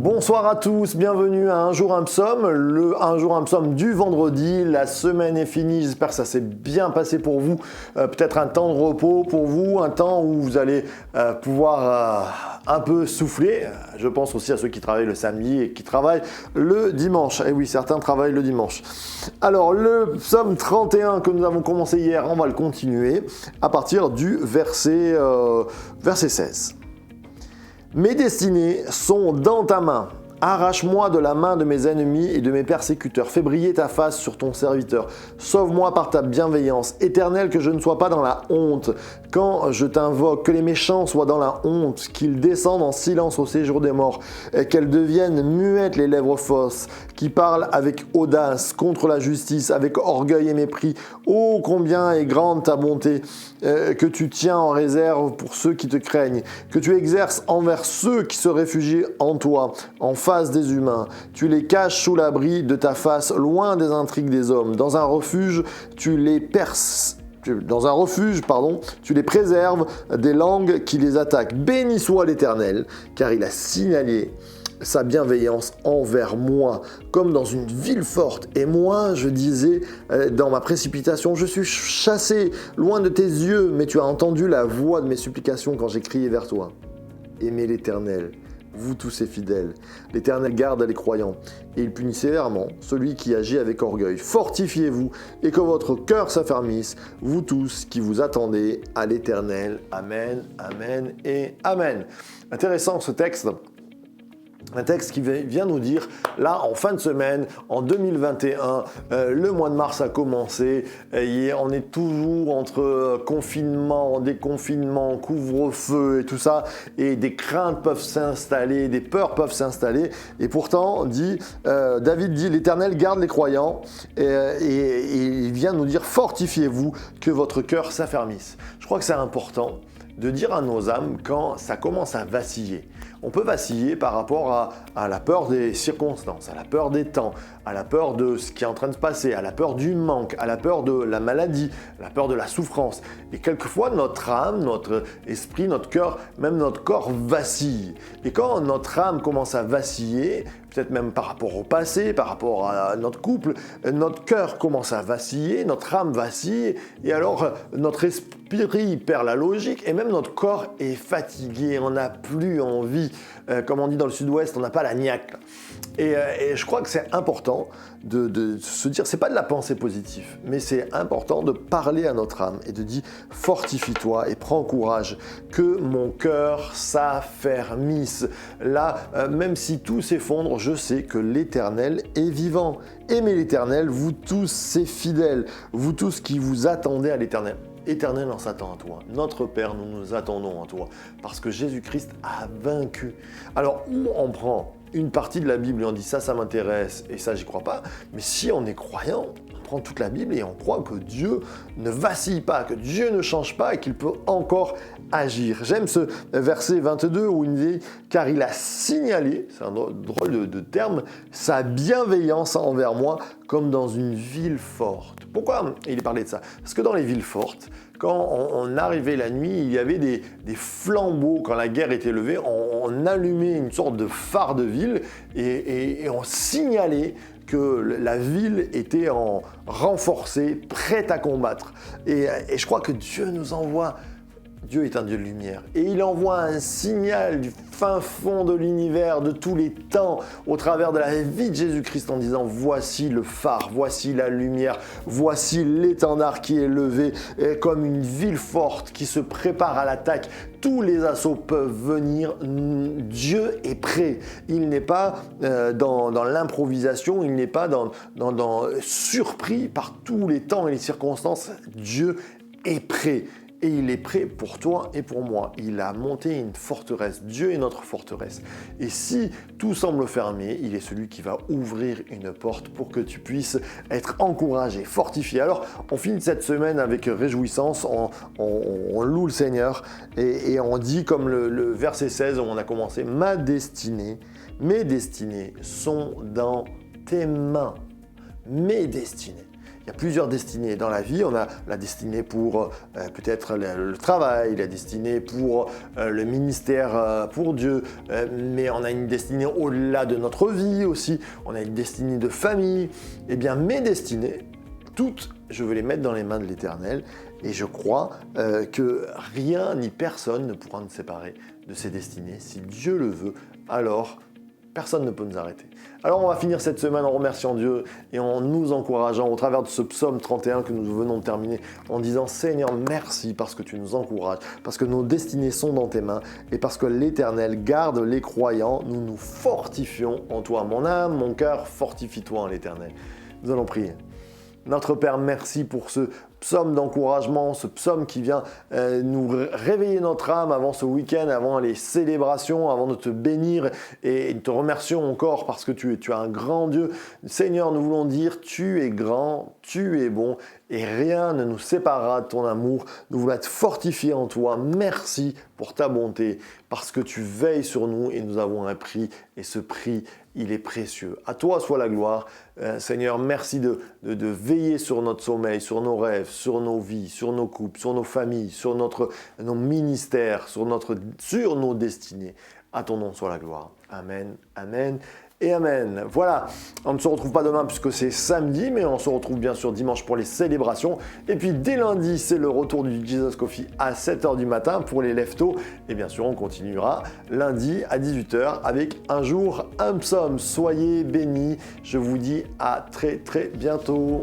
Bonsoir à tous, bienvenue à Un jour un psaume, le Un jour un psaume du vendredi. La semaine est finie, j'espère que ça s'est bien passé pour vous. Peut-être un temps de repos pour vous, un temps où vous allez pouvoir un peu souffler. Je pense aussi à ceux qui travaillent le samedi et qui travaillent le dimanche. Et oui, certains travaillent le dimanche. Alors, le psaume 31 que nous avons commencé hier, on va le continuer à partir du verset 16. Mes destinées sont dans ta main. Arrache-moi de la main de mes ennemis et de mes persécuteurs. Fais briller ta face sur ton serviteur. Sauve-moi par ta bienveillance. Éternel, que je ne sois pas dans la honte. Quand je t'invoque, que les méchants soient dans la honte, qu'ils descendent en silence au séjour des morts, et qu'elles deviennent muettes les lèvres fausses, qui parlent avec audace contre la justice, avec orgueil et mépris. Oh, combien est grande ta bonté, que tu tiens en réserve pour ceux qui te craignent, que tu exerces envers ceux qui se réfugient en toi, en face des humains. Tu les caches sous l'abri de ta face, loin des intrigues des hommes. Dans un refuge, tu les préserves des langues qui les attaquent. Béni soit l'Éternel, car il a signalé sa bienveillance envers moi, comme dans une ville forte. Et moi, je disais dans ma précipitation, je suis chassé loin de tes yeux, mais tu as entendu la voix de mes supplications quand j'ai crié vers toi. Aimez l'Éternel, vous tous ses fidèles. L'Éternel garde les croyants, et il punit sévèrement celui qui agit avec orgueil. Fortifiez-vous, et que votre cœur s'affermisse, vous tous qui vous attendez à l'Éternel. Amen, amen et amen. Intéressant ce texte. Un texte qui vient nous dire, là, en fin de semaine, en 2021, le mois de mars a commencé, et on est toujours entre confinement, déconfinement, couvre-feu et tout ça, et des craintes peuvent s'installer, des peurs peuvent s'installer, et pourtant, David dit, l'Éternel garde les croyants, et il vient nous dire, fortifiez-vous, que votre cœur s'affermisse. Je crois que c'est important de dire à nos âmes quand ça commence à vaciller. On peut vaciller par rapport à la peur des circonstances, à la peur des temps, à la peur de ce qui est en train de se passer, à la peur du manque, à la peur de la maladie, à la peur de la souffrance. Et quelquefois, notre âme, notre esprit, notre cœur, même notre corps vacille. Et quand notre âme commence à vaciller, peut-être même par rapport au passé, par rapport à notre couple, notre cœur commence à vaciller, notre âme vacille, et alors notre esprit perd la logique, et même notre corps est fatigué, on n'a plus envie, comme on dit dans le sud-ouest, on n'a pas la niaque. Et je crois que c'est important de se dire, c'est pas de la pensée positive, mais c'est important de parler à notre âme et de dire, fortifie-toi et prends courage, que mon cœur s'affermisse. Là, même si tout s'effondre, je sais que l'Éternel est vivant. Aimez l'Éternel, vous tous ses fidèles, vous tous qui vous attendez à l'Éternel. Éternel, on s'attend à toi. Notre Père, nous nous attendons à toi, parce que Jésus-Christ a vaincu. Alors, où on prend une partie de la Bible et on dit ça m'intéresse et ça, j'y crois pas, mais si on est croyant, on prend toute la Bible et on croit que Dieu ne vacille pas, que Dieu ne change pas et qu'il peut encore agir. J'aime ce verset 22 où il dit « Car il a signalé », c'est un drôle de terme, « sa bienveillance envers moi comme dans une ville forte ». Pourquoi il parlait de ça? Parce que dans les villes fortes, quand on arrivait la nuit, il y avait des flambeaux. Quand la guerre était levée, on allumait une sorte de phare de ville et on signalait que la ville était renforcée, prête à combattre. Et je crois que Dieu nous envoie. Dieu est un Dieu de lumière et il envoie un signal du fin fond de l'univers, de tous les temps, au travers de la vie de Jésus-Christ en disant voici le phare, voici la lumière, voici l'étendard qui est levé comme une ville forte qui se prépare à l'attaque. Tous les assauts peuvent venir, Dieu est prêt. Il n'est pas dans l'improvisation, il n'est pas surpris par tous les temps et les circonstances. Dieu est prêt. Et il est prêt pour toi et pour moi. Il a monté une forteresse. Dieu est notre forteresse. Et si tout semble fermé, il est celui qui va ouvrir une porte pour que tu puisses être encouragé, fortifié. Alors, on finit cette semaine avec réjouissance. On loue le Seigneur et on dit comme le verset 16 où on a commencé, « Ma destinée, mes destinées sont dans tes mains. » Mes destinées. Il y a plusieurs destinées dans la vie. On a la destinée pour peut-être le travail, la destinée pour le ministère pour Dieu, mais on a une destinée au-delà de notre vie aussi. On a une destinée de famille. Eh bien, mes destinées, toutes, je veux les mettre dans les mains de l'Éternel et je crois que rien ni personne ne pourra nous séparer de ces destinées. Si Dieu le veut, alors personne ne peut nous arrêter. Alors on va finir cette semaine en remerciant Dieu et en nous encourageant au travers de ce psaume 31 que nous venons de terminer en disant « Seigneur, merci parce que tu nous encourages, parce que nos destinées sont dans tes mains et parce que l'Éternel garde les croyants, nous nous fortifions en toi. Mon âme, mon cœur, fortifie-toi en l'Éternel. » Nous allons prier. Notre Père, merci pour ce psaume d'encouragement, ce psaume qui vient nous réveiller notre âme avant ce week-end, avant les célébrations, avant de te bénir et nous te remercions encore parce que tu es un grand Dieu. Seigneur, nous voulons dire, tu es grand, tu es bon et rien ne nous séparera de ton amour. Nous voulons être fortifiés en toi. Merci pour ta bonté parce que tu veilles sur nous et nous avons un prix et ce prix, il est précieux. À toi soit la gloire. Seigneur, merci de veiller sur notre sommeil, sur nos rêves, sur nos vies, sur nos couples, sur nos familles, sur nos ministères, sur nos destinées. À ton nom soit la gloire. Amen, amen et amen. Voilà, on ne se retrouve pas demain puisque c'est samedi, mais on se retrouve bien sûr dimanche pour les célébrations. Et puis dès lundi, c'est le retour du Jesus Coffee à 7h du matin pour les leftos. Et bien sûr, on continuera lundi à 18h avec un jour, un psaume. Soyez bénis. Je vous dis à très très bientôt.